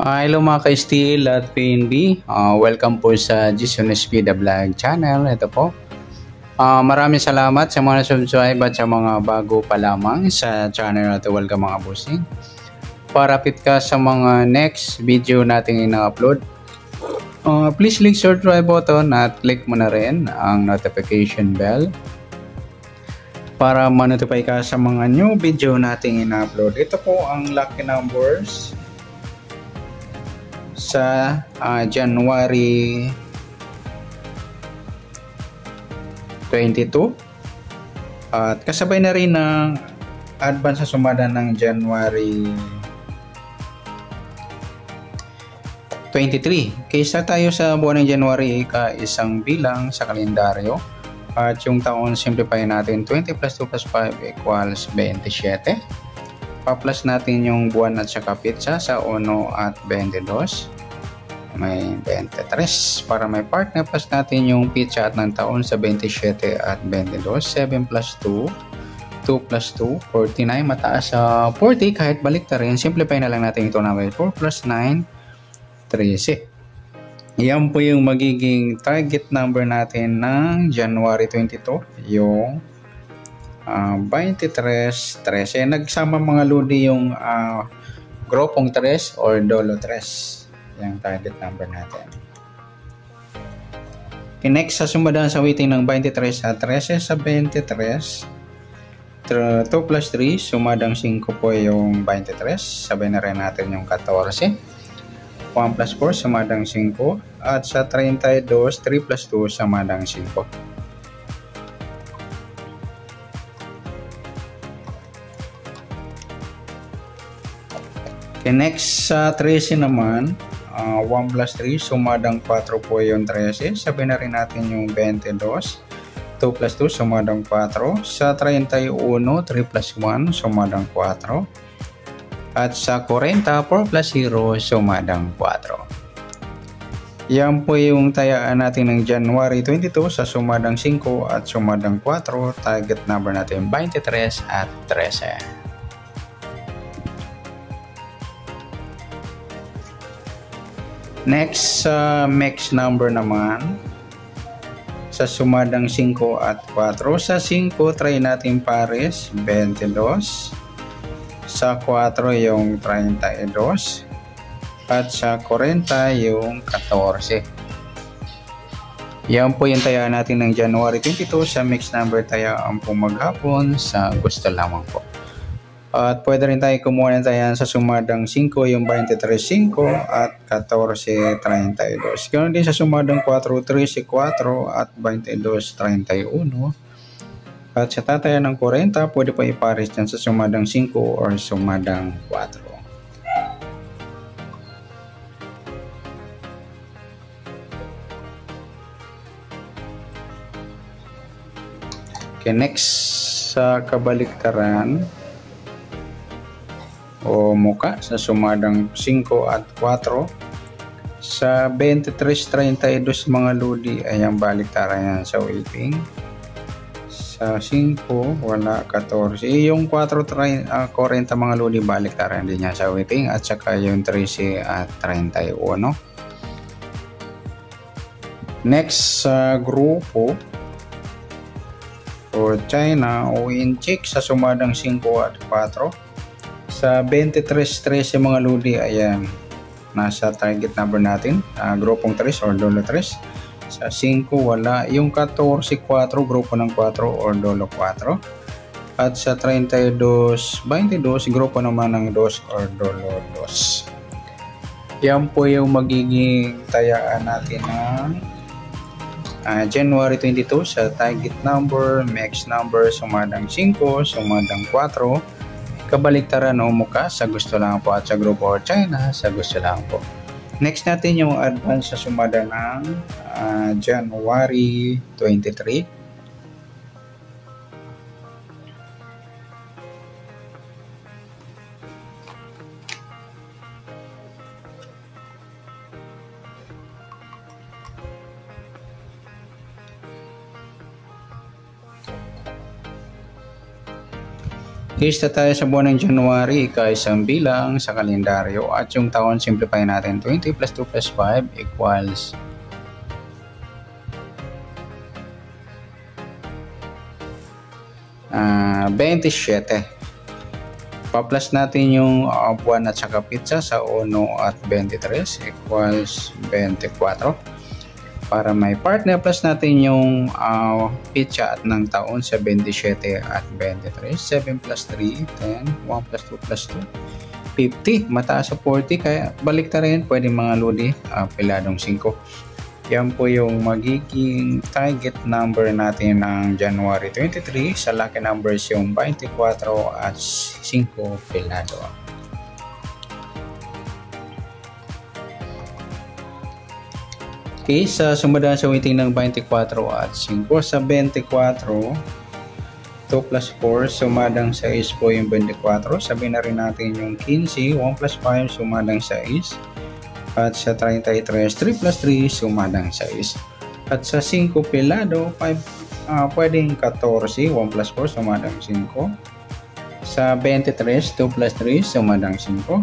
Hello mga ka-Steel at PNB. Welcome po sa Jason SP The Vlog channel. Ito po. Maraming salamat sa mga subscribe at sa mga bago pa lamang sa channel na ito. Welcome mga bossing. Para update ka sa mga next video natin ina-upload, please click subscribe button at click mo na rin ang notification bell para ma-notify ka sa mga new video natin ina-upload. Ito po ang lucky numbers sa January 22 at kasabay na rin ng advance sa sumada ng January 23. Kaysa tayo sa buwan ng January, isang bilang sa kalendaryo at yung taon simplify natin. 20 plus 2 plus 5 equals 27. Pa-plus natin yung buwan at saka pitsa sa 1 at 22. May 23. Para may partner, plus natin yung pitsa at ng taon sa 27 at 22. 7 plus 2. 2 plus 2. 49. Mataas sa 40. Kahit balik na rin, simplify na lang natin ito na may 4 plus 9. 13. Yan po yung magiging target number natin ng January 22. Yung 23, 13. Nagsama mga lodi yung grupong 3 or dolo 3. Yung target number natin. Okay, next, sa sumadaan sa weighting ng 23 at 13 sa 23. 2 plus 3, sumadang 5 po yung 23. Sabay na rin natin yung 14. 1 plus 4, sumadang 5. At sa 32, 3 plus 2, sumadang 5. Okay, next sa 13 naman, 1 plus 3, sumadang 4 po yung 13. Sabi na rin natin yung 22. 2 plus 2, sumadang 4. Sa 31, 3 plus 1, sumadang 4. At sa 40, 4 plus 0, sumadang 4. Yan po yung tayaan natin ng January 22 sa sumadang 5 at sumadang 4. Target number natin 23 at 13. Next, sa max number naman, sa sumadang 5 at 4. Sa 5, try natin pares, 22. Sa 4, yung 32. At sa 40, yung 14. Yan po yung taya natin ng January 22. Sa mix number taya ang pumaghapon sa gusto lamang po. At pwede rin tayo kumuha ng tayan sa sumadang 5, yung 23.5 at 14.32. Ganoon din sa sumadang 4, 13.4 at 22.31. At sa tatayan ng 40, pwede pa ipares dyan sa sumadang 5 or sumadang 4. Okay, next sa kabaliktaran o muka sa sumadang 5 at 4. Sa 23.32 mga lodi ay ang baliktaran yan sa weighting. Sa 5 wala 14. Yung 40 mga lodi baliktaran din yan sa weighting at saka yung 13 at 31. Next sa grupo o China o incheck sa sumadang 5 at 4. Sa 23.13 mga lodi, ayan, nasa target number natin, grupong 3 or dolo 3. Sa 5, wala. Yung 14.4, grupo ng 4 or dolo 4. At sa 32.22, grupo naman ng 2 or dolo 2. Yan po yung magiging tayaan natin ng January 22 sa target number, max number, sumadang 5, sumadang 4. Kabaliktaran o muka sa gusto lang po at sa grupo or China sa gusto lang po. Next natin yung advance sa sumada ng January 23. Kista tayo sa buwan ng January, ika-isang bilang sa kalendaryo at yung taon simplify natin. 20 plus 2 plus 5 equals 27. Pa-plus natin yung buwan at saka pizza sa 1 at 23 equals 24. Para may partner, plus natin yung pizza at ng taon sa 27 at 23. 7 plus 3, 10. 1 plus 2 plus 2, 50. Mataas sa 40, kaya balik na rin. Pwede mga lodi, piladong 5. Yan po yung magiging target number natin ng January 23. Sa lucky numbers yung 24 at 5 pilado. Okay, sa sumadaan sa weighting ng 24 at 5 sa 24, 2 plus 4, sumadang 6 po yung 24. Sabihin na rin natin yung 15, 1 plus 5, sumadang 6. At sa 33, 3 plus 3, sumadang 6. At sa 5 pilado, pwedeng 14, 1 plus 4, sumadang 5. Sa 23, 2 plus 3, sumadang 5.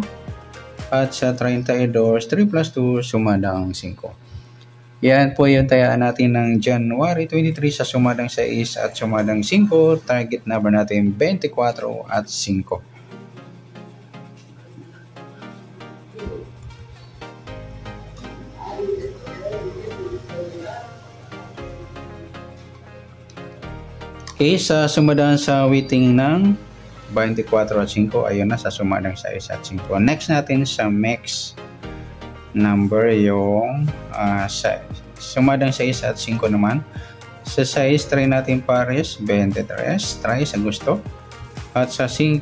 At sa 32, 3 plus 2, sumadang 5. Yan po yung tayaan natin ng January 23 sa sumadang 6 at sumadang 5. Target number natin 24 at 5. Okay, sa sumadang sa weighting ng 24 at 5, ayun na sa sumadang 6 at 5. Next natin sa max number yung sa sumadang 6 at 5 naman. Sa 6 try natin pares 23, try sa gusto. At sa 5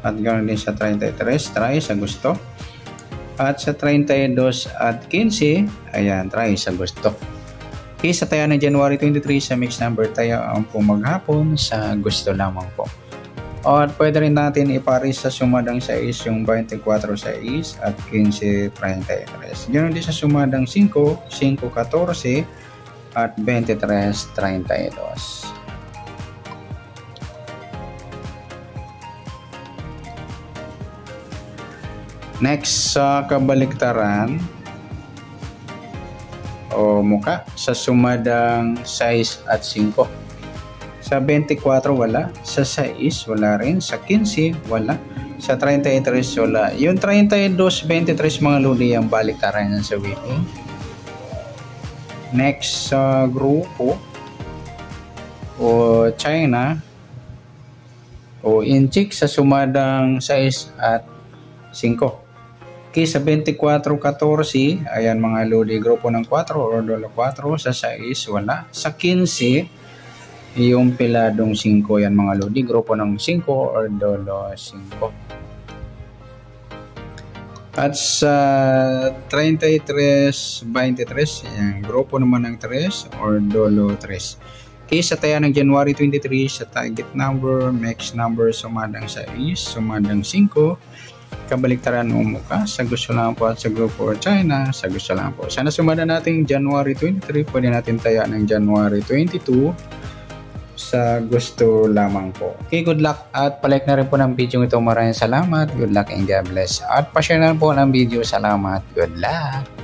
at ganoon din sa 33, try sa gusto. At sa 32 at 15, ayan, try sa gusto. Okay, sa taya ng January 23 sa mix number tayo ang pumaghapon sa gusto lamang po. At pwede rin natin ipares sa sumadang 6 yung 24 6 at 15 33. Ganoon din sa sumadang 5, 5 14 at 23 32. Next sa kabaliktaran o muka sa sumadang 6 at 5. Sa 24 wala, sa 6 wala rin, sa 15 wala, sa 33 wala. Yung 32, 23 mga lodi ang baliktaran yan sa weighting. Next sa grupo o China o inchik sa sumadang 6 at 5. Okay, sa 24 14, ayan mga lodi, grupo ng 4 or dolo 4, sa 6 wala, sa 15 yung piladong 5 yan mga lodi, grupo ng 5 or dolo 5. At sa 33 23, yan, grupo naman ng 3 or dolo 3. Okay, sa taya ng January 23 sa target number, max number, sumadang 6, sumadang 5. Kabaliktaran umuka, sa gusto lang po at sa grupo or China, sa gusto lang po. Sana sumada natin January 23, pwede natin taya ng January 22 sa gusto lamang po. Okay, good luck at palike na rin po ng video ito. Maraming salamat. Good luck and God bless. At pa-share na po ng video. Salamat. Good luck.